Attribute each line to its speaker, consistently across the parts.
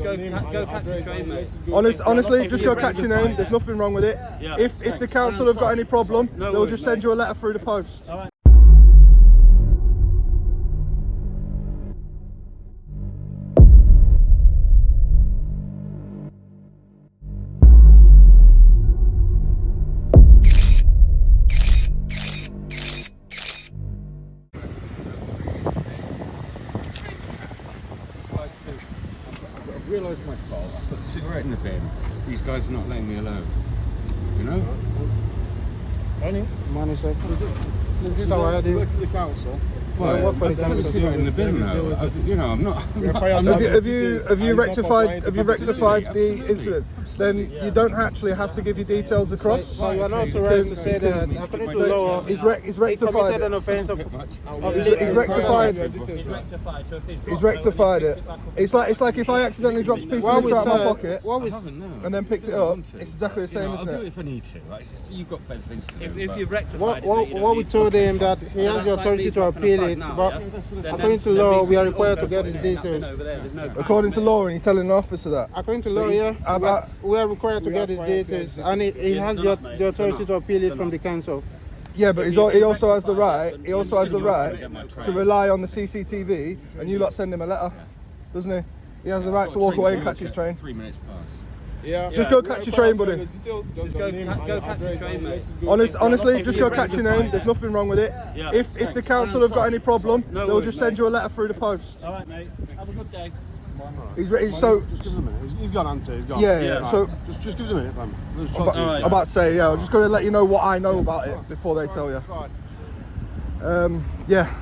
Speaker 1: Go catch the train, mate.
Speaker 2: Honestly, just go catch your name. There's nothing wrong with it.
Speaker 1: Yeah.
Speaker 2: If the council have got any problem, they'll just send you a letter through the post.
Speaker 1: All right.
Speaker 3: I've realised my fault. I put the cigarette in the bin. These guys are not letting me alone. You know?
Speaker 4: Any money, sir. This is how I do. Work for the council.
Speaker 3: Well, I put the cigarette in the bin now. You know, I'm not.
Speaker 2: Have you rectified the incident? Then you don't actually have to give your details across.
Speaker 4: So you are not authorized to say that. According to law,
Speaker 2: he's rectified
Speaker 4: committed an
Speaker 2: it.
Speaker 4: offence of
Speaker 2: He's rectified. He's rectified it. It's like if I accidentally dropped a piece of litter out of my pocket and then picked it up. It's exactly the same, isn't it?
Speaker 3: I'll do it if I need to. Right? You've got better things to do.
Speaker 1: If you've rectified
Speaker 4: what we told him that he has the authority to appeal it, but according to law, we are required to get his details.
Speaker 2: According to law, and you're telling an officer that?
Speaker 4: According to law, yeah, we are required to get his details, and he has the authority to appeal it from the council.
Speaker 2: Yeah, but he also has the right. He also has the right to rely on the CCTV, and you lot send him a letter, doesn't he? He has the right to walk away and catch his train.
Speaker 3: 3 minutes past.
Speaker 4: Yeah.
Speaker 2: Just go catch your train, buddy.
Speaker 1: Just go catch the train, mate.
Speaker 2: Honestly, just go catch your name. There's nothing wrong with it.
Speaker 1: Yeah.
Speaker 2: If the council have got any problem, they'll just send you a letter through the post.
Speaker 1: All right, mate. Have a good day.
Speaker 2: He's ready. So
Speaker 4: Just give him a minute. He's gone, Ante. He's gone.
Speaker 2: yeah. So
Speaker 4: Just give us a minute, man.
Speaker 2: I'm about to say, yeah. I'm just going to let you know what I know about it before they tell you. Yeah.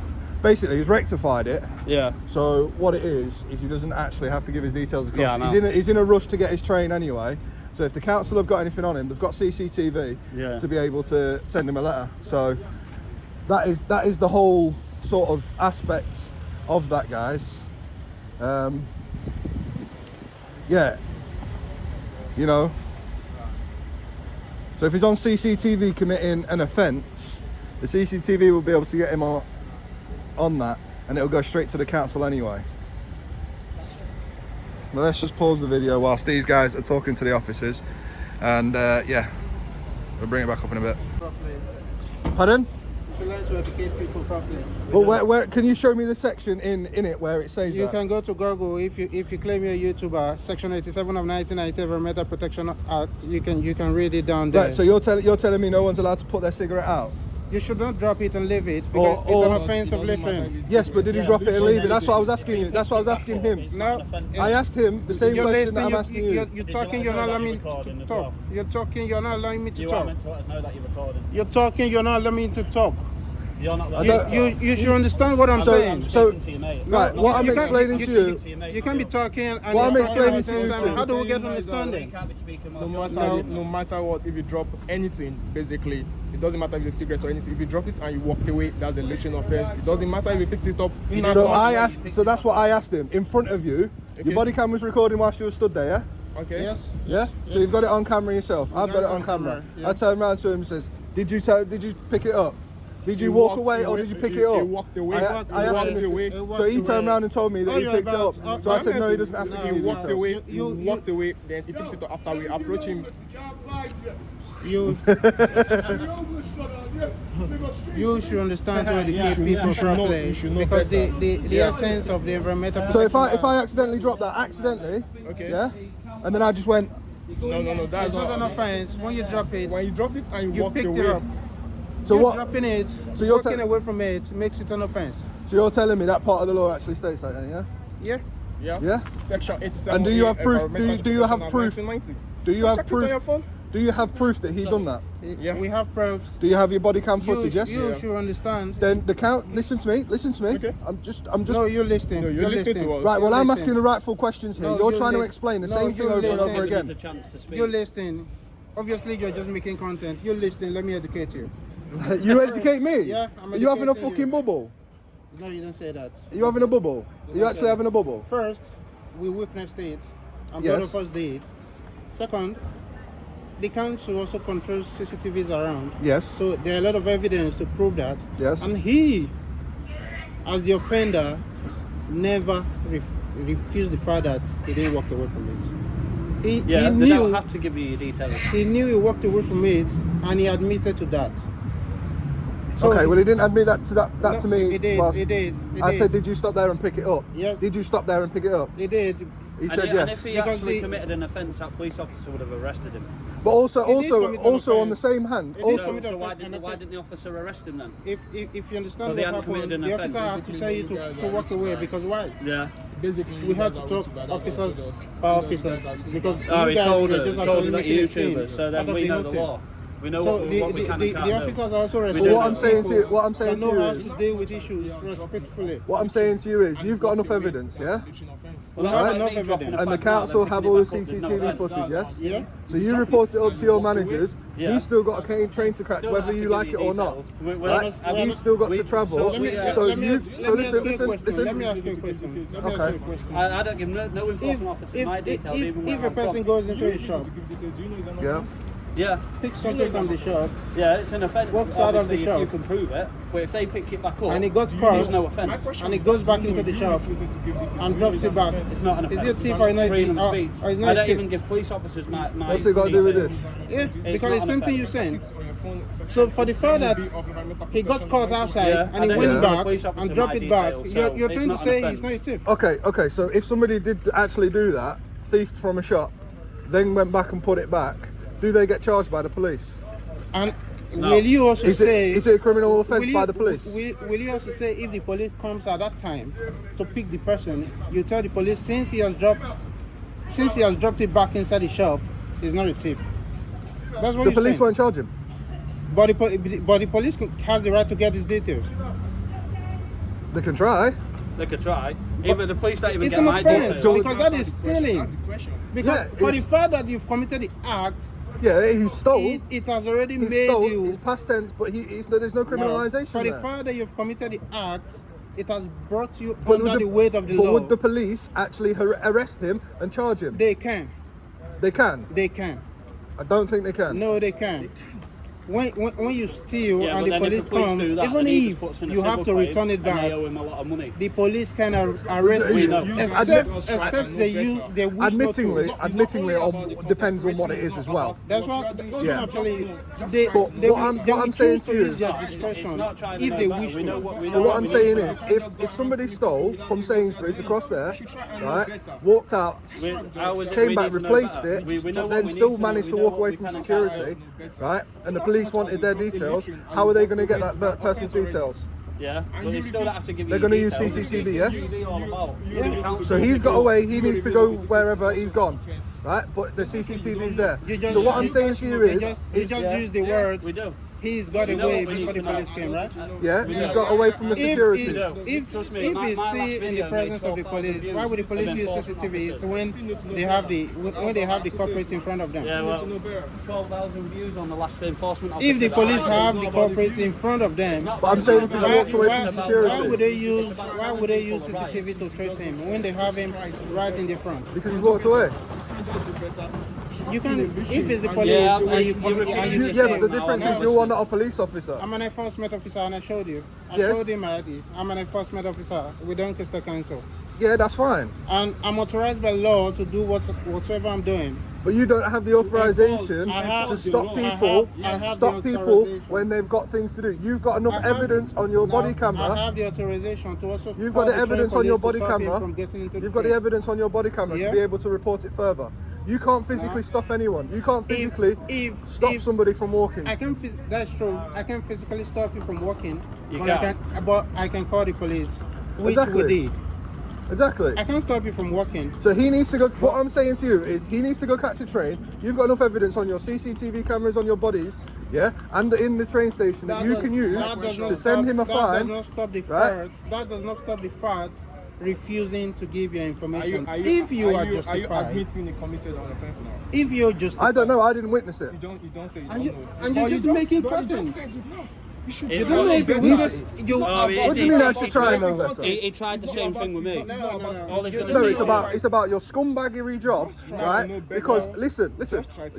Speaker 2: Basically, he's rectified it.
Speaker 1: Yeah.
Speaker 2: So what it is he doesn't actually have to give his details across.
Speaker 1: Yeah, I know.
Speaker 2: He's in a rush to get his train anyway. So if the council have got anything on him, they've got CCTV to be able to send him a letter. So that is the whole sort of aspect of that, guys. Yeah. You know. So if he's on CCTV committing an offence, the CCTV will be able to get him on that, and it'll go straight to the council anyway. Well, let's just pause the video whilst these guys are talking to the officers, and yeah, we'll bring it back up in a bit. Pardon?
Speaker 4: You should learn to educate people properly.
Speaker 2: Well, where can you show me the section in it where it says
Speaker 4: You
Speaker 2: that?
Speaker 4: can go to Google if you claim you're a YouTuber. Section 87 of 1990 Environmental Protection Act. You can read it down there.
Speaker 2: Right. So you're telling me no one's allowed to put their cigarette out?
Speaker 4: You should not drop it and leave it because it's an offence of littering.
Speaker 2: Yes, but did he drop it and leave it? That's what I was asking you. That's what I was asking him.
Speaker 4: No,
Speaker 2: I asked him the same question that I'm asking you.
Speaker 4: You're talking, you're not allowing me to talk. You're talking, you're not allowing me to
Speaker 1: You are
Speaker 4: talk.
Speaker 1: meant to let us know that you're recording.
Speaker 4: You're talking, you're not allowing me to talk.
Speaker 1: You're not
Speaker 4: You should understand what I'm saying.
Speaker 2: So,
Speaker 1: to you, mate.
Speaker 2: right, what I'm explaining to you.
Speaker 4: You can't be talking and
Speaker 2: What I'm
Speaker 4: you're
Speaker 2: explaining
Speaker 4: talking
Speaker 2: to you
Speaker 4: at the same
Speaker 2: too.
Speaker 4: time. How do we get
Speaker 1: You
Speaker 4: understanding?
Speaker 1: can't be speaking
Speaker 5: No matter what, if you drop anything, basically, it doesn't matter if it's a cigarette or anything. If you drop it and you walked away, that's a littering offence. It doesn't matter if you picked it up.
Speaker 2: So that's what I asked him in front of you. Your body cam was recording whilst you were stood there, yeah?
Speaker 5: Okay.
Speaker 4: Yes.
Speaker 2: Yeah. So you've got it on camera yourself. I've got it on camera.
Speaker 4: yeah.
Speaker 2: I turned around to him and says, "Did you pick it up? Did you walk away or did you pick it up?"
Speaker 5: He walked away.
Speaker 2: I asked him. So he turned around and told me that he picked it up. So I said, "No, he doesn't have to give
Speaker 5: He
Speaker 2: you
Speaker 5: walked
Speaker 2: details."
Speaker 5: away. He walked away. Then he picked it up after we approached him.
Speaker 4: You should understand to educate people properly because the essence of the environmental.
Speaker 2: So if I accidentally dropped that
Speaker 5: Okay.
Speaker 2: yeah, and then I just went,
Speaker 5: No, that's
Speaker 4: It's not an
Speaker 5: not.
Speaker 4: offense when you drop it.
Speaker 5: When you dropped it and you
Speaker 4: You
Speaker 5: walked
Speaker 4: picked
Speaker 5: away.
Speaker 4: it up.
Speaker 2: so
Speaker 4: You're
Speaker 2: what?
Speaker 4: dropping it.
Speaker 2: So you're
Speaker 4: walking away from it makes it an offense.
Speaker 2: So you're telling me that part of the law actually states that, then, yeah?
Speaker 4: Yeah.
Speaker 5: Yeah.
Speaker 2: Yeah.
Speaker 5: Section 87.
Speaker 2: And do you have proof?
Speaker 5: Environmental
Speaker 2: Do you have
Speaker 5: Protection
Speaker 2: proof?
Speaker 5: Act 1990.
Speaker 2: Do you have
Speaker 5: Check it on your
Speaker 2: proof?
Speaker 5: phone.
Speaker 2: Do you have proof that he done that?
Speaker 5: Yeah.
Speaker 4: We have proofs.
Speaker 2: Do you have your body cam footage? Yes.
Speaker 4: You should understand.
Speaker 2: Then the count. Listen to me.
Speaker 5: Okay.
Speaker 2: I'm just.
Speaker 4: No, you're listening.
Speaker 5: No, you're listening to us.
Speaker 2: Right. Well,
Speaker 4: You're
Speaker 2: I'm
Speaker 4: listening.
Speaker 2: asking the rightful questions here.
Speaker 4: No,
Speaker 2: You're
Speaker 4: you're
Speaker 2: trying to
Speaker 4: lis-
Speaker 2: explain the
Speaker 4: no,
Speaker 2: same thing
Speaker 4: you're
Speaker 2: over and over
Speaker 4: listening.
Speaker 1: There's a
Speaker 2: again.
Speaker 1: chance to speak.
Speaker 4: You're listening. Obviously, you're just making content. You're listening. Let me educate you.
Speaker 2: You educate me.
Speaker 4: Yeah, I'm
Speaker 2: Are you having a
Speaker 4: educating
Speaker 2: fucking
Speaker 4: you.
Speaker 2: bubble?
Speaker 4: No, you didn't say that.
Speaker 2: Are you having a bubble? Are you actually having a bubble?
Speaker 4: First, we witnessed it, and
Speaker 2: Yes.
Speaker 4: both of us did. Second, the council also controls CCTVs around.
Speaker 2: Yes.
Speaker 4: So there are a lot of evidence to prove that.
Speaker 2: Yes.
Speaker 4: And he, as the offender, never refuse the fact that he didn't walk away from it. He
Speaker 1: they
Speaker 4: knew,
Speaker 1: don't have to give you your details.
Speaker 4: he knew he walked away from it, and he admitted to that. So
Speaker 2: Okay, well he didn't admit that
Speaker 4: no,
Speaker 2: to me.
Speaker 4: He did.
Speaker 2: whilst-
Speaker 4: He did. He
Speaker 2: I
Speaker 4: did.
Speaker 2: said, did you stop there and pick it up?
Speaker 4: Yes.
Speaker 2: Did you stop there and pick it up?
Speaker 4: He did.
Speaker 2: He said
Speaker 1: And if
Speaker 2: yes.
Speaker 1: he
Speaker 4: Because
Speaker 1: actually committed an offence, that police officer would have arrested him.
Speaker 2: But also,
Speaker 4: He did commit an
Speaker 2: also on the
Speaker 4: offence.
Speaker 2: same hand,
Speaker 4: He did
Speaker 2: also,
Speaker 4: commit
Speaker 1: So why
Speaker 4: an
Speaker 1: didn't
Speaker 4: offence.
Speaker 1: the officer arrest him then?
Speaker 4: If you
Speaker 1: So
Speaker 4: understand
Speaker 1: they
Speaker 4: what
Speaker 1: hadn't committed
Speaker 4: happened,
Speaker 1: an
Speaker 4: the
Speaker 1: offence.
Speaker 4: officer had to tell you to walk away because why?
Speaker 1: Yeah.
Speaker 5: Basically,
Speaker 4: We had to talk officers by officers because
Speaker 1: Oh,
Speaker 4: you
Speaker 1: he
Speaker 4: guys
Speaker 1: told
Speaker 4: were
Speaker 1: us.
Speaker 4: just
Speaker 1: He told
Speaker 4: actually
Speaker 1: us that
Speaker 4: making a
Speaker 1: you're
Speaker 4: scene
Speaker 1: YouTubers, so
Speaker 4: out
Speaker 1: then
Speaker 4: of
Speaker 1: we
Speaker 4: the
Speaker 1: know the
Speaker 4: nothing.
Speaker 1: law. We know
Speaker 4: So
Speaker 1: what
Speaker 4: the
Speaker 1: we can and can't
Speaker 4: officers are also
Speaker 2: But
Speaker 4: responsible.
Speaker 2: what I'm saying to you,
Speaker 4: people
Speaker 2: what I'm saying
Speaker 4: that
Speaker 2: to
Speaker 4: know
Speaker 2: you
Speaker 4: how
Speaker 2: is,
Speaker 4: to deal with issues respectfully.
Speaker 2: what I'm saying to you is, you've got enough evidence, yeah?
Speaker 4: We
Speaker 1: Well,
Speaker 4: have
Speaker 1: that's
Speaker 4: enough
Speaker 1: like me dropping
Speaker 4: evidence.
Speaker 1: a
Speaker 2: And the
Speaker 1: flag now,
Speaker 2: council
Speaker 1: then
Speaker 2: have
Speaker 1: picking
Speaker 2: all
Speaker 1: it
Speaker 2: the
Speaker 1: back up, there's no
Speaker 2: CCTV
Speaker 1: offence.
Speaker 2: footage, yes?
Speaker 4: Yeah.
Speaker 2: So you report it up to your managers.
Speaker 1: Yeah.
Speaker 2: He's still got a train to catch,
Speaker 1: Still
Speaker 2: whether
Speaker 1: have to
Speaker 2: you
Speaker 1: give
Speaker 2: like
Speaker 1: you
Speaker 2: it or not.
Speaker 1: details. We-
Speaker 2: Right?
Speaker 1: we-
Speaker 2: He's still got
Speaker 1: we-
Speaker 2: to travel.
Speaker 1: so
Speaker 4: Let me
Speaker 1: we-
Speaker 4: ask
Speaker 2: So
Speaker 4: you a
Speaker 2: listen.
Speaker 4: question. Let me ask you a question.
Speaker 2: Okay.
Speaker 1: I don't give no enforcement
Speaker 4: If,
Speaker 1: officer my details, even when
Speaker 4: if a
Speaker 1: I'm
Speaker 4: person
Speaker 1: from.
Speaker 4: goes into a shop,
Speaker 2: Yeah.
Speaker 1: Yeah,
Speaker 4: picks something from the shop,
Speaker 1: yeah, it's an offence.
Speaker 4: Walks out of the
Speaker 1: obviously,
Speaker 4: shop.
Speaker 1: if you can prove it. But if they pick it back up,
Speaker 4: and he got
Speaker 1: there's
Speaker 4: caught,
Speaker 1: no offence.
Speaker 4: and he goes back into the shop and drops it back,
Speaker 1: It's not an offence.
Speaker 4: is he a thief or not?
Speaker 1: Freedom of speech.
Speaker 4: Or is
Speaker 1: I
Speaker 4: not a
Speaker 1: don't even
Speaker 4: thief?
Speaker 1: give police officers my
Speaker 2: What's it got to do with
Speaker 1: details.
Speaker 2: this?
Speaker 4: Yeah, because
Speaker 1: not
Speaker 4: it's
Speaker 1: an
Speaker 4: something
Speaker 1: offence.
Speaker 4: you're saying. So for the fact that he got caught outside
Speaker 1: Yeah,
Speaker 4: and he
Speaker 1: I don't
Speaker 4: went
Speaker 1: give
Speaker 4: back
Speaker 1: the police officer
Speaker 4: and dropped
Speaker 1: my
Speaker 4: it back,
Speaker 1: details,
Speaker 4: you're
Speaker 1: so
Speaker 4: trying
Speaker 1: it's
Speaker 4: to
Speaker 1: not an
Speaker 4: say
Speaker 1: offence.
Speaker 4: he's not a thief.
Speaker 2: Okay. So if somebody did actually do that, thieved from a shop, then went back and put it back, do they get charged by the police?
Speaker 4: And
Speaker 1: No.
Speaker 4: will you also
Speaker 2: Is
Speaker 4: say
Speaker 2: it a criminal offence
Speaker 4: will
Speaker 2: by
Speaker 4: you-
Speaker 2: the police?
Speaker 4: Will you also say if the police comes at that time to pick the person, you tell the police since he has dropped it back inside the shop, he's not a thief. That's what
Speaker 2: The
Speaker 4: you're
Speaker 2: police
Speaker 4: saying.
Speaker 2: won't charge him.
Speaker 4: But the police has the right to get his details.
Speaker 2: They can try.
Speaker 1: They could try. Even the police don't even
Speaker 4: It's
Speaker 1: get
Speaker 4: an
Speaker 1: my
Speaker 4: offence
Speaker 1: details.
Speaker 4: because that is stealing. Because
Speaker 2: Yeah,
Speaker 4: for the
Speaker 2: it's-
Speaker 4: fact that you've committed the act,
Speaker 2: Yeah, he stole.
Speaker 4: it has already
Speaker 2: He
Speaker 4: made
Speaker 2: stole.
Speaker 4: you.
Speaker 2: It's past tense, but there's no
Speaker 4: No,
Speaker 2: criminalisation
Speaker 4: for the
Speaker 2: there.
Speaker 4: fact that you've committed the act, it has brought you
Speaker 2: But
Speaker 4: under
Speaker 2: would
Speaker 4: the weight of the
Speaker 2: but
Speaker 4: law.
Speaker 2: would the police actually arrest him and charge him?
Speaker 4: They can.
Speaker 2: They can.
Speaker 4: They can.
Speaker 2: I don't think they can.
Speaker 4: No, they can. When you steal
Speaker 1: Yeah,
Speaker 4: and
Speaker 1: but
Speaker 4: the
Speaker 1: then
Speaker 4: police
Speaker 1: if the police
Speaker 4: comes,
Speaker 1: do that,
Speaker 4: even
Speaker 1: then he just
Speaker 4: if
Speaker 1: puts in a
Speaker 4: you have
Speaker 1: civil
Speaker 4: to
Speaker 1: claim
Speaker 4: return it
Speaker 1: and they
Speaker 4: back,
Speaker 1: owe him a lot of money.
Speaker 4: the police can arrest
Speaker 2: We
Speaker 4: you,
Speaker 1: know.
Speaker 4: except they use they wish not to.
Speaker 2: Admittingly, depends on what it is as well.
Speaker 4: That's what
Speaker 2: Yeah.
Speaker 4: actually they
Speaker 2: But
Speaker 4: they
Speaker 2: what
Speaker 4: will-
Speaker 2: I'm-
Speaker 4: they
Speaker 2: what
Speaker 4: will
Speaker 2: I'm saying
Speaker 4: choose
Speaker 2: to you
Speaker 4: use
Speaker 2: is-
Speaker 4: their
Speaker 1: It's
Speaker 4: discretion
Speaker 1: not trying to
Speaker 4: if
Speaker 1: know
Speaker 4: they
Speaker 1: better.
Speaker 4: wish
Speaker 1: We know
Speaker 4: to.
Speaker 1: what we know.
Speaker 2: But what
Speaker 1: what
Speaker 2: I'm
Speaker 1: we
Speaker 2: saying
Speaker 1: need.
Speaker 2: is, if somebody stole from Sainsbury's across there, right, walked out,
Speaker 1: How is it
Speaker 2: came
Speaker 1: we
Speaker 2: back,
Speaker 1: need to know
Speaker 2: replaced
Speaker 1: better?
Speaker 2: it,
Speaker 1: We know
Speaker 2: but
Speaker 1: what
Speaker 2: then
Speaker 1: we
Speaker 2: still
Speaker 1: need to
Speaker 2: managed
Speaker 1: know.
Speaker 2: to
Speaker 1: We know
Speaker 2: walk
Speaker 1: what
Speaker 2: away
Speaker 1: we
Speaker 2: from
Speaker 1: can and
Speaker 2: security, right, and the police wanted their details, how are they going to get that person's details?
Speaker 1: Yeah, but they still don't have to give you
Speaker 2: They're gonna
Speaker 1: your
Speaker 2: use
Speaker 1: details.
Speaker 2: CCTV, yes?
Speaker 1: CCTV all about. The council
Speaker 2: So he's got
Speaker 1: because-
Speaker 2: away, he needs to go wherever he's gone, right? But the CCTV is there.
Speaker 4: You just-
Speaker 2: So what I'm
Speaker 4: you
Speaker 2: saying
Speaker 4: just-
Speaker 2: to you
Speaker 4: you
Speaker 2: is,
Speaker 4: just
Speaker 1: Yeah.
Speaker 4: use the word.
Speaker 1: We do.
Speaker 4: He's got
Speaker 1: We know
Speaker 4: away
Speaker 1: what we
Speaker 4: before the
Speaker 1: need to
Speaker 4: police
Speaker 1: know.
Speaker 4: came, right?
Speaker 2: yeah, he's got away from the security.
Speaker 4: If
Speaker 1: Trust me,
Speaker 4: if
Speaker 1: my
Speaker 4: he's
Speaker 1: last
Speaker 4: still in the
Speaker 1: video
Speaker 4: presence
Speaker 1: made
Speaker 4: of the
Speaker 1: 12,000
Speaker 4: police,
Speaker 1: views
Speaker 4: why would the police
Speaker 1: and
Speaker 4: use
Speaker 1: then
Speaker 4: CCTV? It's
Speaker 1: 4,000
Speaker 4: when they have the culprit in front of them.
Speaker 1: Yeah, well, 12,000 views on the last enforcement officer.
Speaker 4: If the police have the culprit in front of them,
Speaker 2: But I'm saying if he's walked away from
Speaker 4: why
Speaker 2: security,
Speaker 4: would they use CCTV to trace him when they have him right in the front?
Speaker 2: because he's walked away.
Speaker 4: You can, if it's the police
Speaker 1: Yeah,
Speaker 4: and you come
Speaker 1: you-
Speaker 4: and you
Speaker 2: Yeah, but the
Speaker 4: say,
Speaker 2: difference is you are not a police officer.
Speaker 4: I'm an enforcement officer and I showed you. I
Speaker 2: Yes.
Speaker 4: showed him my ID. I'm an enforcement officer with Doncaster Council.
Speaker 2: Yeah, that's fine.
Speaker 4: And I'm authorized by law to do whatsoever I'm doing.
Speaker 2: But you don't have the authorization
Speaker 4: I have-
Speaker 2: to stop
Speaker 4: I
Speaker 2: people,
Speaker 4: have the
Speaker 2: stop people
Speaker 4: authorization.
Speaker 2: when they've got things to do. You've got enough
Speaker 4: I have-
Speaker 2: evidence on your body
Speaker 4: I
Speaker 2: camera.
Speaker 4: have the authorization to also.
Speaker 2: You've
Speaker 4: call
Speaker 2: got the
Speaker 4: train
Speaker 2: evidence on your
Speaker 4: police to
Speaker 2: body
Speaker 4: stop him
Speaker 2: camera.
Speaker 4: From getting into
Speaker 2: You've got the
Speaker 4: train.
Speaker 2: evidence on your body camera
Speaker 4: Yeah.
Speaker 2: to be able to report it further. You can't physically stop anyone. You can't physically stop
Speaker 4: if-
Speaker 2: somebody from walking.
Speaker 4: I can. That's true. I can physically stop you from walking.
Speaker 1: You
Speaker 4: but
Speaker 1: can.
Speaker 4: but I can call the police, which
Speaker 2: Exactly.
Speaker 4: we did.
Speaker 2: Exactly.
Speaker 4: I can't stop you from walking.
Speaker 2: So he needs to go. What I'm saying to you is he needs to go catch the train. You've got enough evidence on your CCTV cameras on your bodies, yeah, and in the train station that you can use
Speaker 4: that does not
Speaker 2: to send him a
Speaker 4: That does
Speaker 2: fine.
Speaker 4: not stop the
Speaker 2: right?
Speaker 4: fact. That does not stop the fact refusing to give your information.
Speaker 5: Are
Speaker 4: if you are
Speaker 5: you
Speaker 4: justified,
Speaker 5: admitting he committed an offense now?
Speaker 4: if you're justified,
Speaker 2: I don't know. I didn't witness it.
Speaker 5: You don't say you
Speaker 4: And
Speaker 5: don't know.
Speaker 4: and you're
Speaker 5: But
Speaker 4: just
Speaker 5: you
Speaker 4: making
Speaker 5: but you
Speaker 4: patterns.
Speaker 5: just said it now. You should
Speaker 1: It's
Speaker 5: try
Speaker 1: what-
Speaker 5: and
Speaker 1: it's-
Speaker 5: invest.
Speaker 2: What do you mean I should try and invest?
Speaker 1: He tried the same thing with me. All he's gonna
Speaker 2: No,
Speaker 1: say
Speaker 2: it's about your scumbaggery job, right? Because listen,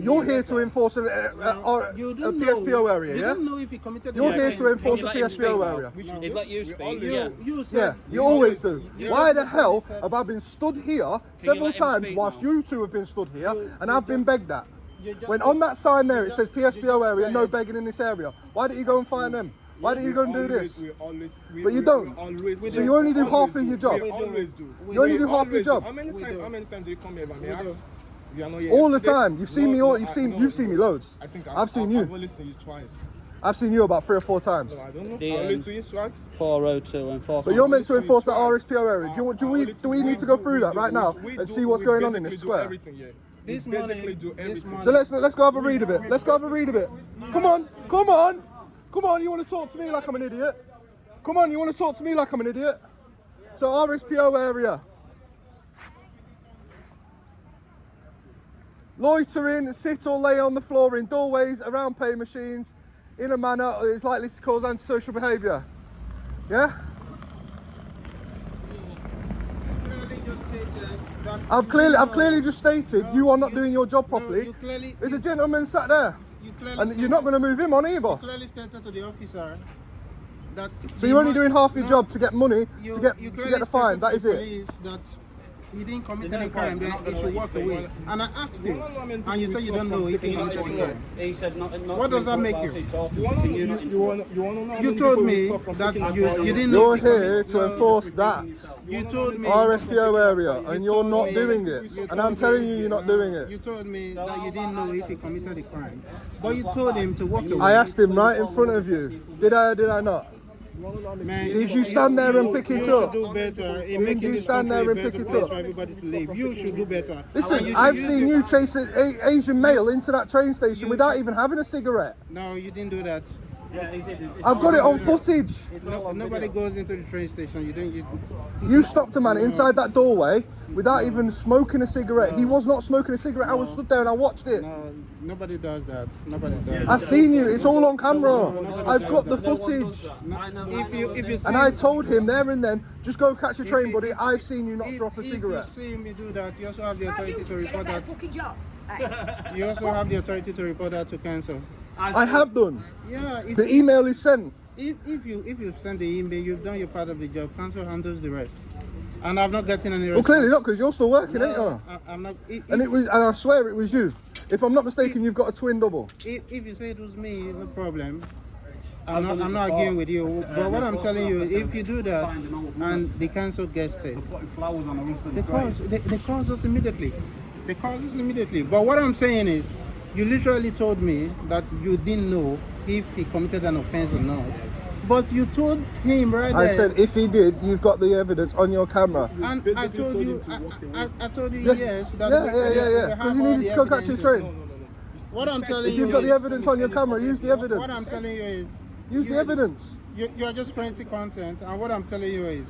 Speaker 2: you're here to enforce a PSPO area,
Speaker 4: You
Speaker 2: yeah?
Speaker 4: don't know if he committed.
Speaker 2: You're here to enforce
Speaker 1: Can
Speaker 2: a
Speaker 1: you let him
Speaker 2: PSPO
Speaker 1: speak
Speaker 2: area.
Speaker 1: now? He'd let you speak.
Speaker 5: Yeah.
Speaker 4: You
Speaker 2: Yeah,
Speaker 4: said.
Speaker 2: you always do.
Speaker 4: you-
Speaker 2: Why the
Speaker 4: you
Speaker 2: hell
Speaker 4: said-
Speaker 2: have I been stood here several
Speaker 1: let him
Speaker 2: times
Speaker 1: speak
Speaker 2: whilst
Speaker 1: now?
Speaker 2: you two have been stood here and
Speaker 4: you
Speaker 2: I've been
Speaker 4: just-
Speaker 2: begged at?
Speaker 4: you just-
Speaker 2: When on that sign there it says
Speaker 4: you just
Speaker 2: PSPO area, no
Speaker 4: said-
Speaker 2: begging in this area. Why don't you go and find them? Why don't you go and do this? But you
Speaker 5: We
Speaker 2: don't.
Speaker 5: always
Speaker 2: So you only do half of your job.
Speaker 5: We always do.
Speaker 2: You only
Speaker 5: We
Speaker 2: do half your
Speaker 5: always
Speaker 2: job.
Speaker 5: How many
Speaker 4: We
Speaker 5: times?
Speaker 4: do.
Speaker 5: How many times do you come here? If I may
Speaker 4: We
Speaker 5: ask?
Speaker 4: do.
Speaker 5: You are not here
Speaker 2: All the
Speaker 5: yesterday?
Speaker 2: time. You've seen me.
Speaker 5: No,
Speaker 2: You've seen.
Speaker 5: no,
Speaker 2: You've seen me loads.
Speaker 5: I think
Speaker 2: I've seen
Speaker 5: I've
Speaker 2: you.
Speaker 5: only seen you twice.
Speaker 2: I've seen you about 3 or 4 times.
Speaker 5: No, I don't know.
Speaker 1: The,
Speaker 5: I only seen you twice.
Speaker 1: 402 enforcement.
Speaker 2: But you're meant to
Speaker 5: I've only
Speaker 2: enforce
Speaker 5: seen
Speaker 2: that
Speaker 5: you
Speaker 2: RSPO
Speaker 5: twice.
Speaker 2: area. Do we need to go through that right now and see what's going on in this square?
Speaker 5: Everything, yeah.
Speaker 4: This
Speaker 5: We basically
Speaker 4: morning-
Speaker 5: do
Speaker 4: this
Speaker 5: everything.
Speaker 4: morning-
Speaker 2: So let's go have a read of it. Let's go have a read of it. Come on, come on, come on. You want to talk to me like I'm an idiot? Come on, you want to talk to me like I'm an idiot? So RSPO area. Loitering, sit or lay on the floor in doorways, around pay machines, in a manner that is likely to cause antisocial behaviour. Yeah?
Speaker 4: Clearly just stated that
Speaker 2: I've
Speaker 4: you
Speaker 2: clearly
Speaker 4: know-
Speaker 2: just stated
Speaker 4: No,
Speaker 2: you are not
Speaker 4: you-
Speaker 2: doing your job
Speaker 4: no,
Speaker 2: properly.
Speaker 4: you clearly-
Speaker 2: There's a
Speaker 4: you-
Speaker 2: gentleman sat there,
Speaker 4: You clearly
Speaker 2: and you're not going to move him on either.
Speaker 4: clearly stated to the officer that.
Speaker 2: So you're only doing half your job to get money,
Speaker 4: You-
Speaker 2: to get
Speaker 4: you
Speaker 2: the
Speaker 4: clearly
Speaker 2: fine.
Speaker 4: stated
Speaker 2: That
Speaker 4: to
Speaker 2: is
Speaker 4: the
Speaker 2: it.
Speaker 4: police that he didn't commit
Speaker 1: There's
Speaker 4: any
Speaker 1: no
Speaker 4: crime,
Speaker 1: point,
Speaker 4: then
Speaker 1: they're not
Speaker 4: he
Speaker 1: gonna
Speaker 4: should
Speaker 1: let
Speaker 4: walk
Speaker 1: you
Speaker 4: away.
Speaker 1: speak.
Speaker 4: And I asked him,
Speaker 5: You wanna know how many
Speaker 4: and you
Speaker 5: people
Speaker 4: said you
Speaker 5: we
Speaker 4: don't
Speaker 5: stop
Speaker 4: know
Speaker 5: from
Speaker 4: if he
Speaker 5: picking up
Speaker 4: committed
Speaker 5: his
Speaker 4: any
Speaker 5: phone?
Speaker 4: crime.
Speaker 1: He said not.
Speaker 4: What does that make you?
Speaker 5: You wanna know how
Speaker 4: You
Speaker 5: many
Speaker 4: told
Speaker 5: people we
Speaker 4: me
Speaker 5: stop from
Speaker 4: that
Speaker 5: picking up
Speaker 4: you
Speaker 5: phone?
Speaker 4: didn't know.
Speaker 2: You're
Speaker 4: if he
Speaker 2: here
Speaker 4: committed-
Speaker 2: to enforce that
Speaker 4: You told me.
Speaker 2: RSPO area, and you're
Speaker 4: told
Speaker 2: not
Speaker 4: me-
Speaker 2: doing it.
Speaker 4: you
Speaker 2: And I'm
Speaker 4: told
Speaker 2: telling
Speaker 4: me-
Speaker 2: you, you're not
Speaker 4: no,
Speaker 2: doing it.
Speaker 4: You told me that you didn't know if he committed a crime, but you told him to walk away.
Speaker 2: I asked him right in front of you. Did I or did I not?
Speaker 4: Man,
Speaker 2: Did you stand there and pick it
Speaker 4: you
Speaker 2: up?
Speaker 4: should do better in
Speaker 2: Did
Speaker 4: making
Speaker 2: you
Speaker 4: this
Speaker 2: stand there
Speaker 4: country a
Speaker 2: and
Speaker 4: better
Speaker 2: pick it
Speaker 4: place
Speaker 2: up?
Speaker 4: for everybody to live. You should do better. And
Speaker 2: Listen,
Speaker 4: you should
Speaker 2: I've
Speaker 4: use
Speaker 2: seen
Speaker 4: your-
Speaker 2: you chase an Asian male into that train station
Speaker 4: You-
Speaker 2: without even having a cigarette.
Speaker 4: No, you didn't do that.
Speaker 1: Yeah, he did.
Speaker 2: I've got it on footage.
Speaker 4: No, nobody goes into the train station. You don't.
Speaker 2: You stopped a man inside that doorway without even smoking a cigarette. He was not smoking a cigarette. I was stood there and I watched it.
Speaker 4: No, nobody does that. Nobody does.
Speaker 2: I've seen you. It's all on camera. I've got the footage.
Speaker 4: If you see
Speaker 2: And I told him there and then, just go catch a train, buddy. I've seen you not drop a
Speaker 4: If
Speaker 2: cigarette.
Speaker 4: you see me do that, you also have the authority to report that.
Speaker 6: fucking job.
Speaker 4: You also have the authority to report that to council.
Speaker 2: I have done.
Speaker 4: Yeah. If,
Speaker 2: The email is sent.
Speaker 4: if you send the email, you've done your part of the job. Council handles the rest. And I've not gotten any
Speaker 2: Well,
Speaker 4: response.
Speaker 2: clearly not, because you're still working, ain't you?
Speaker 4: I'm not.
Speaker 2: And I swear it was you. If I'm not mistaken, you've got a twin double.
Speaker 4: If you say it was me, no problem. I'm not arguing with you. But what I'm telling you, if you do that and the council gets it,
Speaker 1: Putting flowers on the roof of the
Speaker 4: they calls us immediately. They calls us immediately. But what I'm saying is, you literally told me that you didn't know if he committed an offense or not. But you told him right there.
Speaker 2: I said, if he did, you've got the evidence on your camera.
Speaker 4: And I told you, I told you yes. That
Speaker 2: Yeah,
Speaker 4: we
Speaker 2: Because
Speaker 4: have
Speaker 2: you
Speaker 4: all
Speaker 2: needed
Speaker 4: the
Speaker 2: to go catch his
Speaker 4: evidence.
Speaker 2: train.
Speaker 4: What I'm telling
Speaker 2: If
Speaker 4: you
Speaker 2: you've got
Speaker 4: is,
Speaker 2: the evidence on your camera, use the evidence.
Speaker 4: what I'm telling you is,
Speaker 2: Use the evidence.
Speaker 4: you are just creating content, and what I'm telling you is,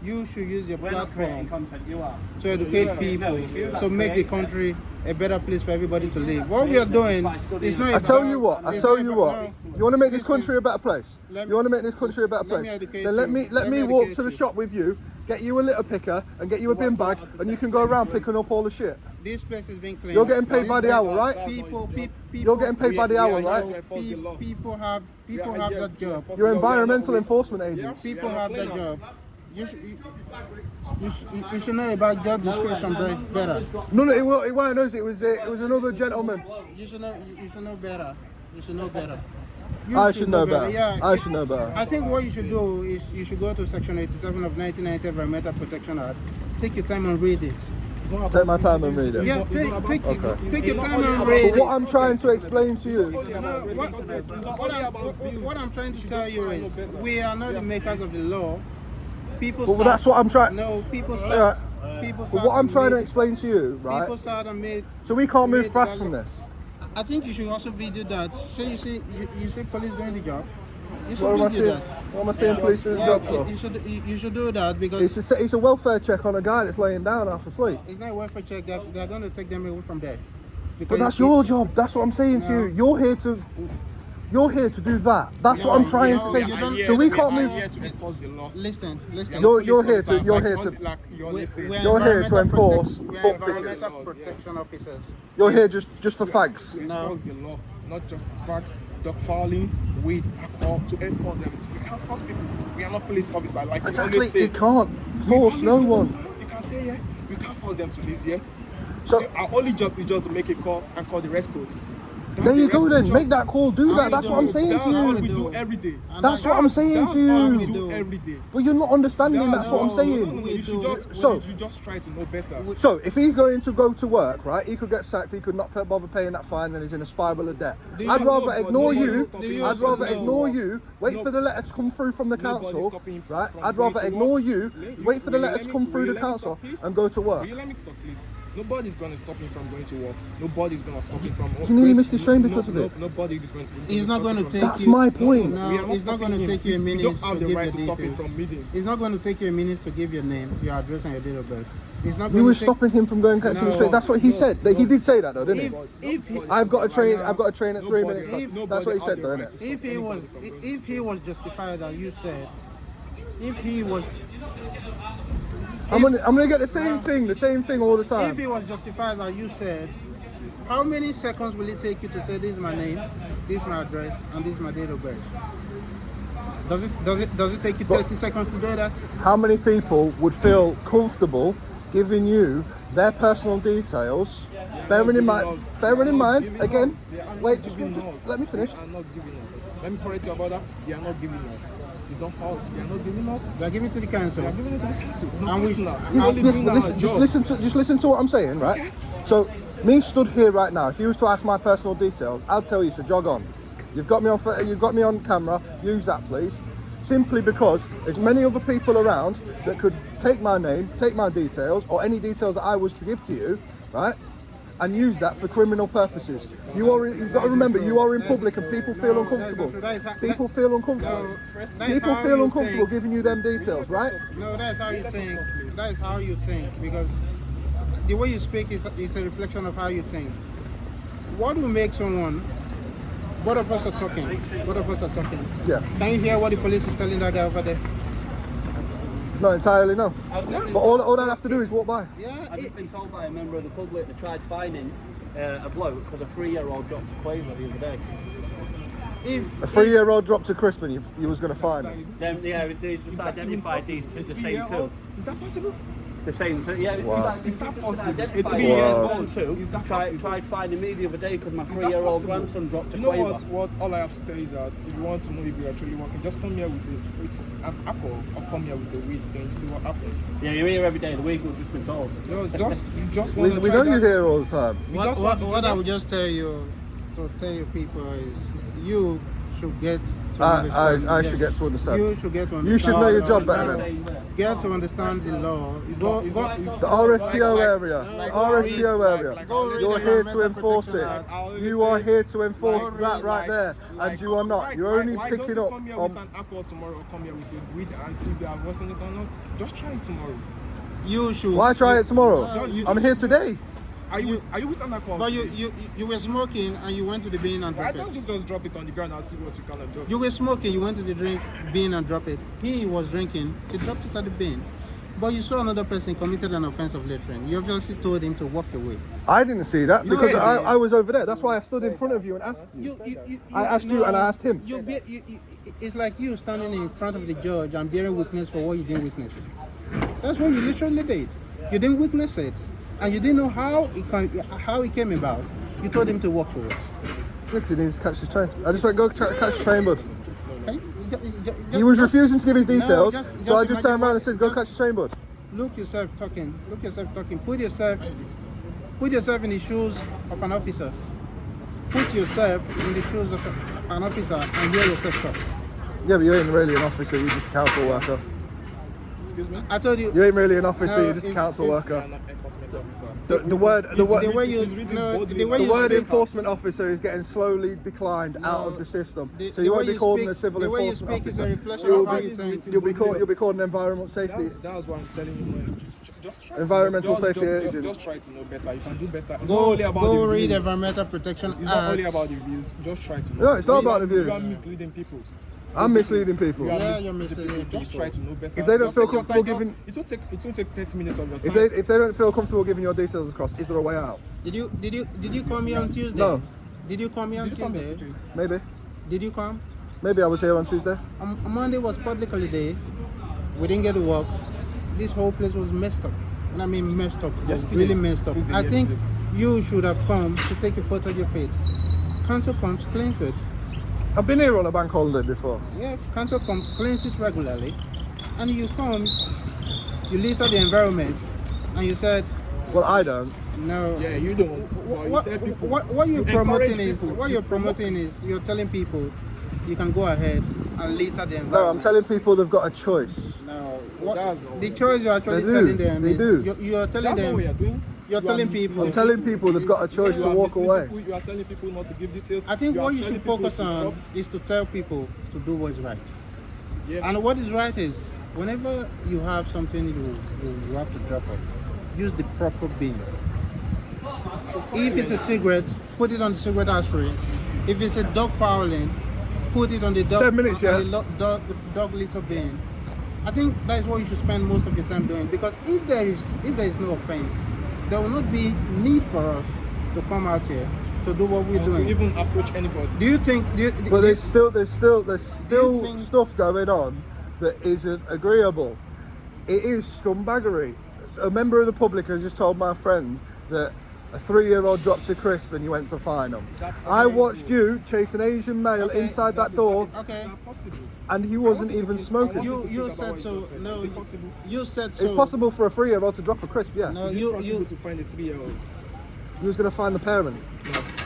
Speaker 4: you should use your
Speaker 1: We're not creating
Speaker 4: platform
Speaker 1: content, you are.
Speaker 4: to educate people, to make the country a better place for everybody to live. What we are doing is not.
Speaker 2: I tell you what.
Speaker 4: it's not about- no.
Speaker 2: You want to make this
Speaker 4: Listen,
Speaker 2: country a better place.
Speaker 4: let me-
Speaker 2: You want to make this country a better
Speaker 4: let me
Speaker 2: place.
Speaker 4: educate
Speaker 2: Then
Speaker 4: you.
Speaker 2: let me
Speaker 4: Let me
Speaker 2: walk
Speaker 4: educate
Speaker 2: to the
Speaker 4: you.
Speaker 2: shop with you, get you a litter picker, and get you a bin bag, and you can go around picking up all the shit.
Speaker 4: This place is being cleaned.
Speaker 2: You're getting paid by the hour, right?
Speaker 4: People.
Speaker 2: You're getting paid by the hour, right?
Speaker 4: People have that job.
Speaker 2: You're environmental enforcement agents.
Speaker 4: People have that job. You should know about job description better.
Speaker 2: No, it weren't us. It was another gentleman.
Speaker 4: You should know better. You should know better.
Speaker 2: I should know better.
Speaker 4: Yeah.
Speaker 2: I should know better.
Speaker 4: I think what you should do is you should go to Section 87 of 1990 Environmental Protection Act. Take your time and read it.
Speaker 2: Take my time and read it.
Speaker 4: Yeah, take your time and
Speaker 2: But
Speaker 4: read
Speaker 2: what
Speaker 4: it.
Speaker 2: I'm trying to explain to you,
Speaker 4: No, what I'm trying to tell you is we are not the makers of the law. People.
Speaker 2: but that's what I'm trying.
Speaker 4: No, people
Speaker 2: Alright.
Speaker 4: sat. People
Speaker 2: But
Speaker 4: sat
Speaker 2: what I'm
Speaker 4: and
Speaker 2: trying to
Speaker 4: made-
Speaker 2: explain to you, right?
Speaker 4: People sat and made.
Speaker 2: So we can't move
Speaker 4: made
Speaker 2: fast
Speaker 4: that
Speaker 2: from
Speaker 4: law.
Speaker 2: this.
Speaker 4: I think you should also video that. So you see police doing the job. You should
Speaker 2: What am I
Speaker 4: video
Speaker 2: saying?
Speaker 4: that.
Speaker 2: What am I saying? Police doing the job for?
Speaker 4: You should do that because
Speaker 2: It's a welfare check on a guy that's laying down half asleep.
Speaker 4: it's not a welfare check. They're going to take them away from there.
Speaker 2: But
Speaker 4: Because
Speaker 2: that's your job. That's what I'm saying to you.
Speaker 4: No.
Speaker 2: You're here to. You're here to do that. That's what I'm trying to say. So we can't move.
Speaker 5: Here to enforce the law.
Speaker 4: Listen.
Speaker 2: You're here to You're here to enforce.
Speaker 4: We are environmental protection officers.
Speaker 2: You're here just for fags.
Speaker 5: To enforce the law, not just for facts. Dog fouling, weed, alcohol, to enforce them. We can't force people. We are not police officers. Like
Speaker 2: Exactly. You can't force no one.
Speaker 5: You can't stay here. We can't force them to live here.
Speaker 2: So
Speaker 5: our only job is just to make a call and call the red codes.
Speaker 2: there you go then. Make that call. Do that. That's what I'm saying
Speaker 5: That's
Speaker 2: to
Speaker 5: all
Speaker 2: you.
Speaker 5: we do every day.
Speaker 2: That's what I'm saying to
Speaker 5: We
Speaker 2: you.
Speaker 5: do every day.
Speaker 2: But you're not understanding. That's what I'm
Speaker 5: No,
Speaker 2: saying.
Speaker 5: you should just try to know better.
Speaker 2: So if he's going to go to work, right, he could get sacked, he could not bother paying that fine, then he's in a spiral of debt. I'd rather ignore you, wait for the letter to come through from the council, right? I'd rather ignore you, wait for the letter to come through the council and go to work.
Speaker 5: Will you let me talk, please? Nobody's going to stop me from going to work. Nobody's going to stop me from...
Speaker 2: He nearly missed his train because of it.
Speaker 5: Nobody is going to...
Speaker 4: He's not going to take
Speaker 2: That's my point.
Speaker 4: No, it's not going to take you a minute to give your details.
Speaker 5: From meeting.
Speaker 4: It's not going to take you a minute to give your name, your address, and your date of birth. It's not going
Speaker 2: You were
Speaker 4: to take...
Speaker 2: stopping him from going catching the train. That's what he said. He did say that though, didn't he? I've got a train at 3 minutes. That's what he said though, isn't it?
Speaker 4: If he was justified, as you said, if he was...
Speaker 2: I'm gonna get the same thing all the time.
Speaker 4: If he was justified, as you said, how many seconds will it take you to say this is my name, this is my address, and this is my date of birth? Does it take you 30 seconds to do that?
Speaker 2: How many people would feel comfortable giving you their personal details? Bearing in mind, again, wait, just let me finish.
Speaker 5: They are not giving us. Let me correct you about that. They are not giving us. It's not us. They are not giving us.
Speaker 4: They are giving it to the council.
Speaker 5: They are giving it to the council. It's not
Speaker 4: And we-
Speaker 5: personal.
Speaker 2: Yes,
Speaker 5: Only
Speaker 2: yes,
Speaker 5: doing
Speaker 2: but
Speaker 5: our
Speaker 2: listen,
Speaker 5: job.
Speaker 2: just listen to what I'm saying, right? So, me stood here right now. If you was to ask my personal details, I'll tell you. So jog on. You've got me on camera. Use that, please. Simply because there's many other people around that could take my name, take my details, or any details that I was to give to you, right? And use that for criminal purposes. You've got to remember, you are in public and people feel uncomfortable. People feel uncomfortable. People feel uncomfortable giving you them details, right?
Speaker 4: No, that's how you think. That is how you think, because the way you speak is a reflection of how you think. What will make someone... Both of us are talking.
Speaker 2: Yeah.
Speaker 4: Can you hear what the police is telling that guy over there?
Speaker 2: Not entirely, no. But all I have to do is walk by.
Speaker 4: Yeah.
Speaker 1: I've just been told by a member of the public they tried finding a bloke because a 3-year-old dropped a quaver the other day.
Speaker 2: A 3-year-old dropped a crisp and you was going to find him.
Speaker 1: They just identified these two, the same two.
Speaker 5: Is that possible?
Speaker 1: The same two, yeah.
Speaker 2: Wow.
Speaker 5: Is that possible?
Speaker 1: Identified
Speaker 2: Wow.
Speaker 1: tried finding me the other day because my 3-year-old grandson dropped a
Speaker 5: You know
Speaker 1: quaver.
Speaker 5: what? All I have to tell you is that if you want to know if you are truly working, just come here with an apple or come here with a weed, then you see what happens.
Speaker 1: Yeah, you're here every day. The week we've just been told.
Speaker 5: You just
Speaker 2: We
Speaker 5: want to
Speaker 2: know you're here all the time.
Speaker 4: What I would just tell you people is you should get to understand.
Speaker 2: I should get to understand.
Speaker 4: You should get to understand.
Speaker 2: You should know your job better than
Speaker 4: Get to understand the law. Go.
Speaker 2: the RSPO area. You're here to enforce it. You are here to enforce that right there, and you are not. You're only picking up
Speaker 5: Come here with an apple tomorrow, or come here with a weed and see if you are working this or not. Just try it tomorrow.
Speaker 4: You should.
Speaker 2: Why try it tomorrow?
Speaker 4: You-
Speaker 2: I'm here today.
Speaker 5: Are you with an alcohol?
Speaker 4: But you were smoking and you went to the bin and
Speaker 5: I
Speaker 4: dropped
Speaker 5: don't
Speaker 4: it.
Speaker 5: just drop it on the ground and see what you can do.
Speaker 4: You were smoking, you went to the bin and dropped it. He was drinking, he dropped it at the bin. But you saw another person committed an offense of littering. You obviously told him to walk away.
Speaker 2: I didn't see that because
Speaker 4: said
Speaker 2: I was over there. That's why I stood in front of you and asked you. I asked you and I asked him.
Speaker 4: It's like you standing in front of the judge and bearing witness for what you didn't witness. That's what you literally did. You didn't witness it. And you didn't know how it came about. You told him to walk away.
Speaker 2: Because he needs to catch his train. I just went, go catch the train, bud. He was
Speaker 4: Just-
Speaker 2: refusing to give his details,
Speaker 4: just
Speaker 2: so I just
Speaker 4: imagine
Speaker 2: turned around and
Speaker 4: what-
Speaker 2: said, go
Speaker 4: just-
Speaker 2: catch the train, bud.
Speaker 4: Look yourself talking. Put yourself in the shoes of an officer. Put yourself in the shoes of an officer and hear yourself talk.
Speaker 2: Yeah, but you ain't really an officer, you're just a council worker.
Speaker 5: Excuse me?
Speaker 4: I told you.
Speaker 2: You ain't really an officer,
Speaker 4: No,
Speaker 2: you're just a
Speaker 4: it's-
Speaker 2: council
Speaker 4: it's-
Speaker 2: worker.
Speaker 5: I'm not enforcement officer.
Speaker 2: The word
Speaker 4: The way you, the way
Speaker 2: the
Speaker 4: you
Speaker 2: word
Speaker 4: speak,
Speaker 2: enforcement officer is getting slowly declined out of the system.
Speaker 4: the-
Speaker 2: So
Speaker 4: the
Speaker 2: you
Speaker 4: way
Speaker 2: won't be
Speaker 4: you
Speaker 2: called
Speaker 4: speak-
Speaker 2: an civil
Speaker 4: the way you
Speaker 2: enforcement
Speaker 4: speak is a
Speaker 2: officer.
Speaker 4: reflection of how you think.
Speaker 2: You'll be called an environment safety.
Speaker 5: That's what I'm telling you. Just try
Speaker 2: Environmental
Speaker 5: to,
Speaker 2: safety agent.
Speaker 5: Just try to know better. You can do better. It's not
Speaker 4: Go,
Speaker 5: only about
Speaker 4: go
Speaker 5: the
Speaker 4: read
Speaker 5: views.
Speaker 4: Environmental Protection
Speaker 5: It's not only
Speaker 4: Act.
Speaker 5: about the views. Just try to know.
Speaker 2: No, it's not about the
Speaker 5: You are
Speaker 2: views.
Speaker 5: misleading people.
Speaker 2: I'm misleading people.
Speaker 4: Yeah, you're misleading
Speaker 5: Just try to know better.
Speaker 2: If they don't
Speaker 5: Just
Speaker 2: feel
Speaker 5: take your
Speaker 2: comfortable
Speaker 5: time.
Speaker 2: giving-
Speaker 5: It won't take 30 minutes of your time.
Speaker 2: If they don't feel comfortable giving your details across, is there a way out?
Speaker 4: Did you come here on Tuesday?
Speaker 2: No.
Speaker 4: Did you come here on
Speaker 5: Did you come here
Speaker 4: Tuesday?
Speaker 5: to
Speaker 2: Maybe.
Speaker 4: Did you come?
Speaker 2: Maybe I was here on Tuesday.
Speaker 4: Monday was public holiday. We didn't get to work. This whole place was messed up. And I mean messed up. It was
Speaker 5: Yesterday.
Speaker 4: really messed up.
Speaker 5: Tuesday,
Speaker 4: I think
Speaker 5: yesterday.
Speaker 4: you should have come to take a photo of your feet. Council comes, cleans it.
Speaker 2: I've been here on a bank holiday before.
Speaker 4: Yeah, council comes, cleans it regularly. And you come, you litter the environment, and you said,
Speaker 2: Well, I don't.
Speaker 4: no.
Speaker 5: Yeah, you don't. But you said people.
Speaker 4: What you're
Speaker 5: You
Speaker 4: promoting
Speaker 5: encourage
Speaker 4: is
Speaker 5: people.
Speaker 4: what
Speaker 5: You
Speaker 4: you're
Speaker 5: promote
Speaker 4: promoting is you're telling people you can go ahead and litter the environment.
Speaker 2: No, I'm telling people they've got a choice.
Speaker 4: No, what,
Speaker 5: That's not
Speaker 4: the
Speaker 5: what
Speaker 4: choice you're actually
Speaker 2: They do,
Speaker 4: telling them
Speaker 2: they
Speaker 4: is
Speaker 2: do.
Speaker 4: you're telling
Speaker 5: That's not what
Speaker 4: them
Speaker 5: you're doing.
Speaker 4: you're
Speaker 5: You
Speaker 4: telling
Speaker 5: are
Speaker 4: people.
Speaker 2: I'm telling people they've got a choice
Speaker 5: You
Speaker 2: to
Speaker 5: are
Speaker 2: walk
Speaker 5: misleading
Speaker 2: away.
Speaker 5: people. You are telling people not to give details.
Speaker 4: I think
Speaker 5: You
Speaker 4: what
Speaker 5: are
Speaker 4: you
Speaker 5: telling
Speaker 4: should
Speaker 5: people
Speaker 4: focus
Speaker 5: to
Speaker 4: on
Speaker 5: drop.
Speaker 4: is to tell people to do what's right.
Speaker 5: Yeah.
Speaker 4: And what is right is whenever you have something you have to drop off, use the proper bin. If it's a cigarette, put it on the cigarette ashtray. If it's a dog fouling, put it on the dog,
Speaker 2: 10 minutes, yeah.
Speaker 4: on the dog litter bin. I think that is what you should spend most of your time doing, because if there is no offense, there will not be need for us to come out here to do what we're
Speaker 5: Or
Speaker 4: doing.
Speaker 5: to even approach anybody.
Speaker 4: Do you think?
Speaker 2: But there's still
Speaker 4: think-
Speaker 2: stuff going on that isn't agreeable. It is scumbaggery. A member of the public has just told my friend that a 3-year-old dropped a crisp and you went to fine him. I watched you chase an Asian male
Speaker 4: Okay.
Speaker 2: inside that door
Speaker 4: Okay.
Speaker 5: Is that possible?
Speaker 2: and he wasn't even smoking.
Speaker 4: You said so. No,
Speaker 5: Is it possible?
Speaker 4: you said so.
Speaker 2: It's possible for a 3-year-old to drop a crisp, yeah.
Speaker 4: No,
Speaker 5: Is it
Speaker 4: you
Speaker 5: possible to find a 3-year-old?
Speaker 2: You was going to find the parent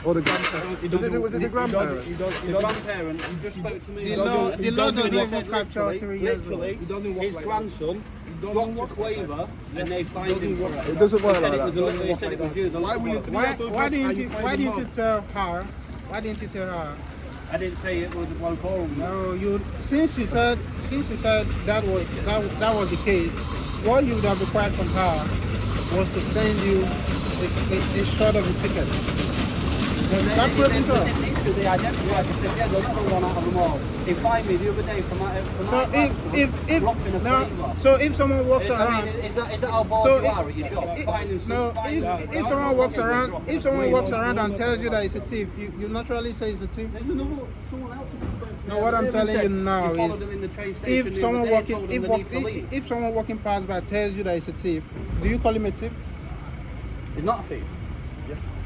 Speaker 2: or the grandparent. Was it the grandparent?
Speaker 5: He
Speaker 1: The
Speaker 5: doesn't.
Speaker 1: grandparent, he just spoke to me.
Speaker 4: The law doesn't
Speaker 1: He
Speaker 4: even
Speaker 1: said
Speaker 4: capture 3 years old.
Speaker 1: literally,
Speaker 5: It doesn't work
Speaker 1: his
Speaker 5: like
Speaker 1: grandson
Speaker 5: doesn't
Speaker 1: dropped a
Speaker 5: work like
Speaker 1: quaver
Speaker 5: that.
Speaker 1: and they fined him for it.
Speaker 2: It doesn't work
Speaker 1: He
Speaker 2: like
Speaker 1: said it was
Speaker 2: that.
Speaker 1: he said it was you. the
Speaker 5: Why will
Speaker 1: little
Speaker 5: it-
Speaker 1: boy.
Speaker 4: Why didn't you tell her? Why didn't you tell her?
Speaker 1: I didn't say it was a bloke or a woman.
Speaker 4: No, you. Since you said that was the case, what you would have required from her was to send you a shot of a ticket. That's what it does.
Speaker 1: They identified and said, yeah, there's another one out of them all. They fined me the other day for my
Speaker 4: So
Speaker 1: dropping a quaver.
Speaker 4: so if someone walks
Speaker 1: I
Speaker 4: around.
Speaker 1: mean, is that how bored
Speaker 4: So
Speaker 1: you are at your job? Finding
Speaker 4: if someone walks around and tells you that it's a thief, you naturally say it's a thief.
Speaker 1: There's someone else.
Speaker 4: No, what I'm telling you now
Speaker 1: He followed
Speaker 4: is,
Speaker 1: them in the train station
Speaker 4: if
Speaker 1: the
Speaker 4: someone
Speaker 1: other day,
Speaker 4: walking
Speaker 1: told them they need to leave.
Speaker 4: if someone walking past by tells you that it's a thief, do you call him a thief?
Speaker 1: He's not a thief.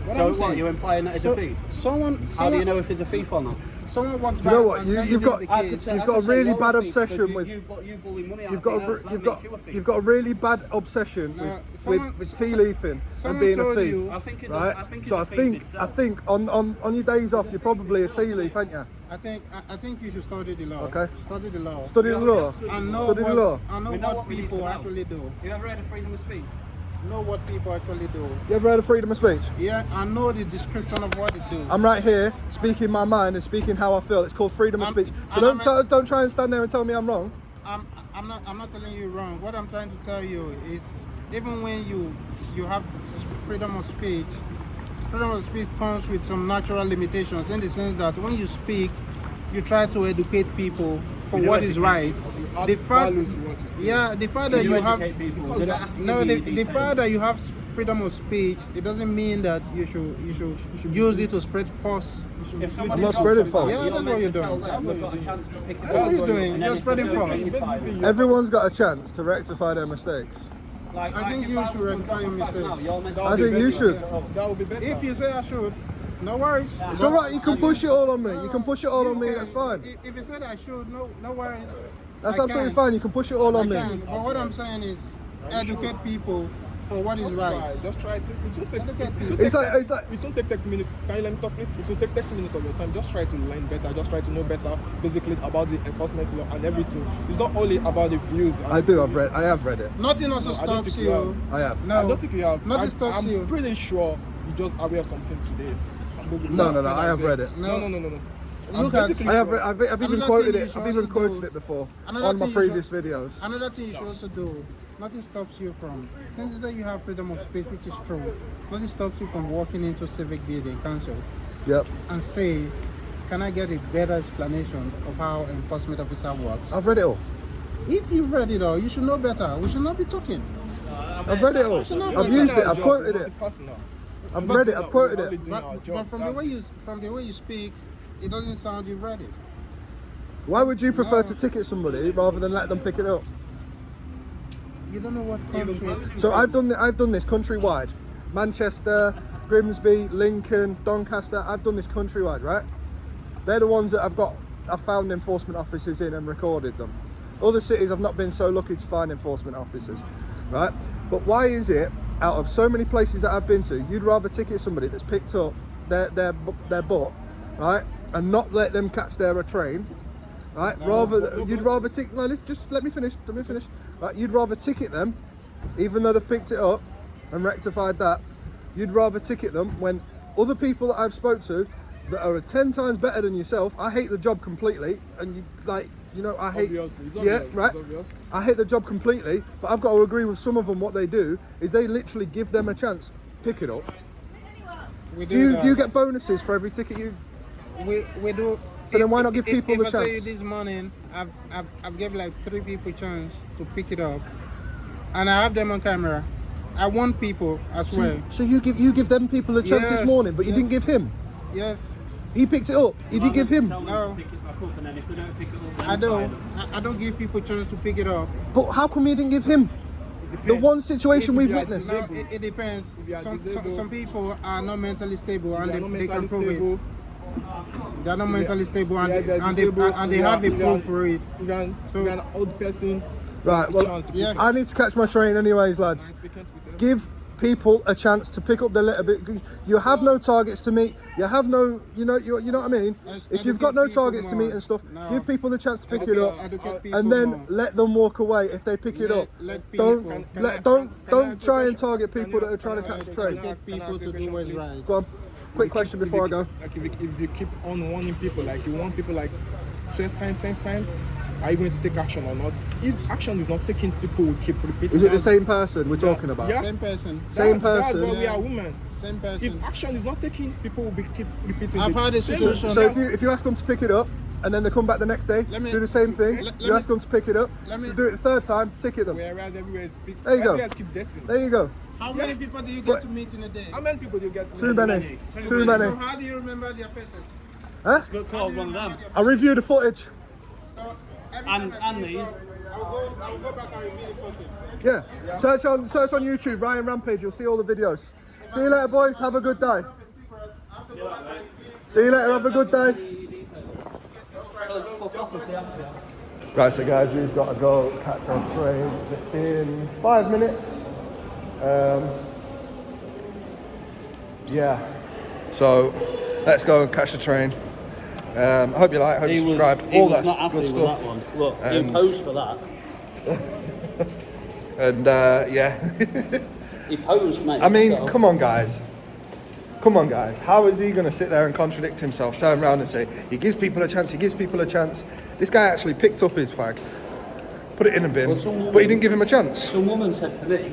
Speaker 4: What
Speaker 1: So
Speaker 4: I'm
Speaker 1: what,
Speaker 4: saying-
Speaker 1: you're implying that he's
Speaker 4: So
Speaker 1: a thief?
Speaker 4: Someone
Speaker 1: How do you know if he's a thief or not?
Speaker 4: someone walks
Speaker 2: Do you know
Speaker 4: by
Speaker 2: what?
Speaker 4: and tells
Speaker 2: You've
Speaker 4: this
Speaker 2: got-
Speaker 4: is the
Speaker 1: I
Speaker 4: case.
Speaker 1: could say-
Speaker 2: You've
Speaker 1: I
Speaker 2: got a
Speaker 1: could say
Speaker 2: really
Speaker 1: you're
Speaker 2: bad
Speaker 1: a thief
Speaker 2: obsession
Speaker 1: because
Speaker 2: with-
Speaker 1: you bully money out
Speaker 2: You've
Speaker 1: of
Speaker 2: got,
Speaker 1: people,
Speaker 2: a,
Speaker 1: that
Speaker 2: you've
Speaker 1: makes
Speaker 2: got,
Speaker 1: you a thief.
Speaker 2: you've got a really bad obsession
Speaker 4: No,
Speaker 2: with tea leafing and
Speaker 4: someone
Speaker 2: being a
Speaker 4: told
Speaker 2: thief,
Speaker 4: you-
Speaker 1: I think it's
Speaker 2: right?
Speaker 1: I think it's
Speaker 2: So
Speaker 1: a
Speaker 2: I
Speaker 1: thief
Speaker 2: think
Speaker 1: itself.
Speaker 2: on your days off you're probably a tea leaf, ain't you?
Speaker 4: I think you should study the law.
Speaker 2: Okay.
Speaker 4: Study the law.
Speaker 2: Study the law.
Speaker 4: And know
Speaker 2: Study the law.
Speaker 4: what, and know
Speaker 1: We know
Speaker 4: what
Speaker 1: what we need
Speaker 4: people
Speaker 1: to know.
Speaker 4: actually do.
Speaker 1: You ever heard of freedom of speech?
Speaker 4: Know what people actually do.
Speaker 2: You ever heard of freedom of speech?
Speaker 4: Yeah, and know the description of what it do.
Speaker 2: I'm right here speaking my mind and speaking how I feel. It's called freedom of
Speaker 4: I'm-
Speaker 2: speech. So
Speaker 4: and
Speaker 2: don't try and stand there and tell me I'm wrong.
Speaker 4: I'm not telling you wrong. What I'm trying to tell you is, even when you have freedom of speech comes with some natural limitations, in the sense that when you speak, you try to educate people for
Speaker 1: You
Speaker 4: what
Speaker 1: do
Speaker 4: is
Speaker 1: educate
Speaker 4: right.
Speaker 5: Add
Speaker 4: The fact,
Speaker 5: value to what you say.
Speaker 4: yeah, the fact that
Speaker 1: You
Speaker 4: you have,
Speaker 1: educate people. They don't have to
Speaker 4: no,
Speaker 1: give
Speaker 4: the
Speaker 1: you
Speaker 4: fact
Speaker 1: details.
Speaker 4: that you have freedom of speech, it doesn't mean that you should use it to spread false.
Speaker 1: If somebody
Speaker 2: I'm not
Speaker 1: drops
Speaker 2: spreading
Speaker 1: a
Speaker 2: false.
Speaker 1: quaver,
Speaker 4: Yeah,
Speaker 1: you're
Speaker 4: that's
Speaker 1: meant
Speaker 4: what you're
Speaker 1: to tell
Speaker 4: doing.
Speaker 1: them
Speaker 5: That's what
Speaker 1: they've got
Speaker 5: you're
Speaker 1: a chance to pick it
Speaker 4: That's what
Speaker 1: up.
Speaker 4: you're doing.
Speaker 1: And
Speaker 4: You're
Speaker 1: then
Speaker 4: spreading
Speaker 1: if they
Speaker 4: false.
Speaker 1: don't, you fire them.
Speaker 2: Everyone's got a chance to rectify their mistakes.
Speaker 1: Like,
Speaker 4: I think
Speaker 1: if
Speaker 4: you
Speaker 1: was
Speaker 4: should
Speaker 1: to
Speaker 4: rectify your
Speaker 1: drop a fact now,
Speaker 4: mistakes.
Speaker 1: you're meant to-
Speaker 2: I think you should.
Speaker 5: That would be better.
Speaker 4: If you say I should, no worries.
Speaker 2: It's alright, you can push it all on me. You can push it all on me, that's fine.
Speaker 4: If you said I should, no worries.
Speaker 2: That's
Speaker 4: I
Speaker 2: absolutely
Speaker 4: can.
Speaker 2: fine, you can push it all
Speaker 4: I
Speaker 2: on me.
Speaker 4: can. But what I'm saying is, educate people for what is right.
Speaker 5: Just try. It won't take.
Speaker 4: Look at
Speaker 5: It
Speaker 4: you.
Speaker 5: won't
Speaker 2: It's
Speaker 5: take.
Speaker 2: like, it's like,
Speaker 5: It won't take 30 minutes. Can you let me talk, please? It will take 30 minutes of your time. Just try to learn better. Just try to know better, basically about the enforcement law and everything. It's not only about the views.
Speaker 2: I have read it.
Speaker 4: Nothing also
Speaker 5: I don't
Speaker 4: stops
Speaker 5: think you
Speaker 4: you.
Speaker 5: have.
Speaker 2: I have.
Speaker 4: No.
Speaker 5: I don't think you have.
Speaker 4: Nothing stops
Speaker 5: I'm
Speaker 4: you.
Speaker 5: pretty sure you just aware of something today.
Speaker 2: No, I have read it.
Speaker 5: No.
Speaker 4: Look at.
Speaker 2: I have. I've even
Speaker 4: Another
Speaker 2: quoted
Speaker 4: thing
Speaker 2: it.
Speaker 4: you should
Speaker 2: I've even
Speaker 4: also
Speaker 2: quoted
Speaker 4: do-
Speaker 2: it before
Speaker 4: Another
Speaker 2: on my
Speaker 4: thing you
Speaker 2: previous
Speaker 4: should-
Speaker 2: videos.
Speaker 4: Another thing you should also do nothing stops you from, since you say you have freedom of speech, which is true, nothing stops you from walking into civic building council
Speaker 2: Yep.
Speaker 4: and say, can I get a better explanation of how enforcement officer works?
Speaker 2: I've read it all.
Speaker 4: If you've read it all, you should know better. We should not be talking.
Speaker 2: I've read it all. I've used it. I've quoted it. I've read it. I've quoted it.
Speaker 4: But from the way you speak, it doesn't sound you've read it.
Speaker 2: Why would you prefer to ticket somebody rather than let them pick it up?
Speaker 4: You don't know what country it's.
Speaker 2: So I've done this countrywide. Manchester, Grimsby, Lincoln, Doncaster. I've done this countrywide, right? They're the ones that I've found enforcement officers in and recorded them. Other cities I've not been so lucky to find enforcement officers, right? But why is it, out of so many places that I've been to, you'd rather ticket somebody that's picked up their butt, right, and not let them catch their train, right? You'd rather ticket. No, let me finish. Right, you'd rather ticket them, even though they've picked it up and rectified that. You'd rather ticket them when other people that I've spoke to that are 10 times better than yourself. I hate the job completely, and I hate. Right. I hate the job completely, but I've got to agree with some of them. What they do is they literally give them a chance. Pick it up. Do you get bonuses for every ticket you?
Speaker 4: We do.
Speaker 2: So then why not give people the
Speaker 4: chance? If I tell you
Speaker 2: chance?
Speaker 4: this morning, I've given like 3 people chance to pick it up, and I have them on camera. I want people as well.
Speaker 2: So you give them people a chance this morning, but you didn't give him.
Speaker 4: Yes.
Speaker 2: He picked it up. You didn't give him.
Speaker 4: No. I don't give people chance to pick it up.
Speaker 2: But how come you didn't give him? The one situation we've witnessed.
Speaker 4: No, it depends. Some people are not mentally stable and they can prove it. They are not mentally stable and they have a proof for it.
Speaker 5: So you're an old person.
Speaker 2: Right, well, I need to catch my train anyways, lads. Give people a chance to pick up their litter. You have no targets to meet. You have no, you know what I mean? If you've got no targets to meet and stuff, give people the chance to pick it up, and then let them walk away if they pick it up. Don't try and target people that are trying to catch the train.
Speaker 4: Get people to do what's right.
Speaker 2: Go on. Quick question before I go.
Speaker 5: Like if you keep on warning people, like you warn people like 12 times, 10 times, are you going to take action or not? If action is not taken, people will keep repeating.
Speaker 2: Is it the same person we're talking about?
Speaker 5: Yeah.
Speaker 4: Same person.
Speaker 2: Same person.
Speaker 5: That's why we are women.
Speaker 4: Same person.
Speaker 5: If action is not taken, people will keep repeating.
Speaker 4: I've had a situation.
Speaker 2: So if you ask them to pick it up, and then they come back the next day, do the same thing. You ask them to pick it up. You do it the third time, ticket them.
Speaker 5: Whereas everywhere is
Speaker 2: there you go.
Speaker 5: Keep dating.
Speaker 2: There you go.
Speaker 4: How many people do you get to meet in a day?
Speaker 5: How many people do you get to
Speaker 2: meet? Too many. Too many.
Speaker 4: So how do you remember their faces?
Speaker 2: Huh? I review the footage.
Speaker 4: So
Speaker 1: and these.
Speaker 4: I'll go back and review the footage.
Speaker 2: Yeah. Search on YouTube, Ryan Rampage. You'll see all the videos. See you later, boys. Have a good day. See you later. Have a good day. Right, so guys, we've got to go catch our train. It's in 5 minutes. Yeah. So let's go and catch the train. I hope you like. Hope you subscribe. All that good stuff.
Speaker 1: Look, you post for that.
Speaker 2: And yeah.
Speaker 1: He posed, mate.
Speaker 2: I mean, come on, guys. Come on, guys. How is he going to sit there and contradict himself, turn around and say, he gives people a chance, he gives people a chance? This guy actually picked up his fag, put it in a bin, but he didn't give him a chance.
Speaker 1: Some woman said to me,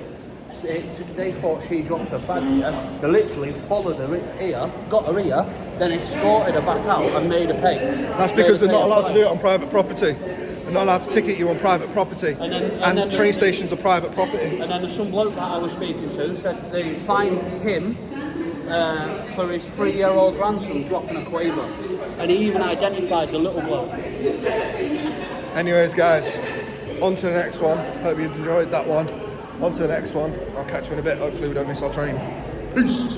Speaker 1: they thought she dropped her fag here. They literally followed her here, got her here, then escorted her back out and made her pay.
Speaker 2: That's because they're not allowed to do it on private property. They're not allowed to ticket you on private property. And then train stations are private property.
Speaker 1: And then there's some bloke that I was speaking to said they fined him for his 3-year-old grandson dropping a quaver, and he even identified the little bloke.
Speaker 2: Anyways, guys, on to the next one. Hope you enjoyed that one. On to the next one. I'll catch you in a bit. Hopefully we don't miss our train. Peace.